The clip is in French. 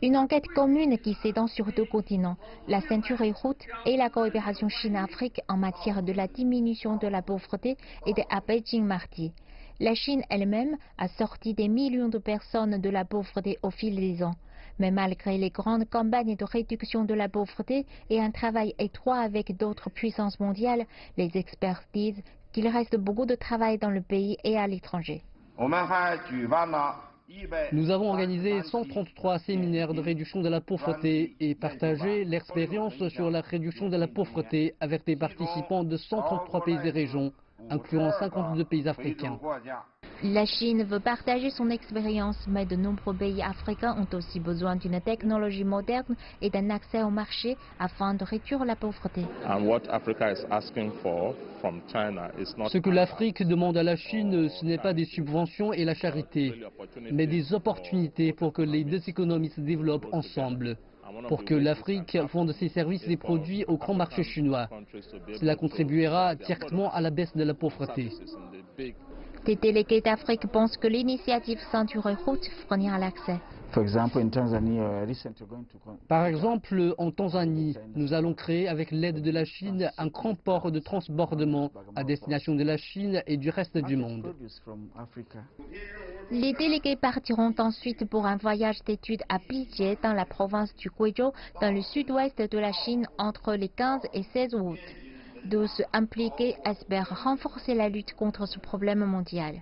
Une enquête commune qui s'étend sur 2 continents, la ceinture et route et la coopération Chine-Afrique en matière de la diminution de la pauvreté était à Beijing mardi. La Chine elle-même a sorti des millions de personnes de la pauvreté au fil des ans. Mais malgré les grandes campagnes de réduction de la pauvreté et un travail étroit avec d'autres puissances mondiales, les experts disent qu'il reste beaucoup de travail dans le pays et à l'étranger. Nous avons organisé 133 séminaires de réduction de la pauvreté et partagé l'expérience sur la réduction de la pauvreté avec des participants de 133 pays et régions, incluant 52 pays africains. La Chine veut partager son expérience, mais de nombreux pays africains ont aussi besoin d'une technologie moderne et d'un accès au marché afin de réduire la pauvreté. Ce que l'Afrique demande à la Chine, ce n'est pas des subventions et la charité, mais des opportunités pour que les 2 économies se développent ensemble, pour que l'Afrique vende ses services et produits au grand marché chinois. Cela contribuera directement à la baisse de la pauvreté. Des délégués d'Afrique pensent que l'initiative Ceinture et Route fournira l'accès. Par exemple, en Tanzanie, nous allons créer avec l'aide de la Chine un grand port de transbordement à destination de la Chine et du reste du monde. Les délégués partiront ensuite pour un voyage d'études à Bijie dans la province du Guizhou, dans le sud-ouest de la Chine entre les 15 et 16 août. 12 impliqués espèrent renforcer la lutte contre ce problème mondial.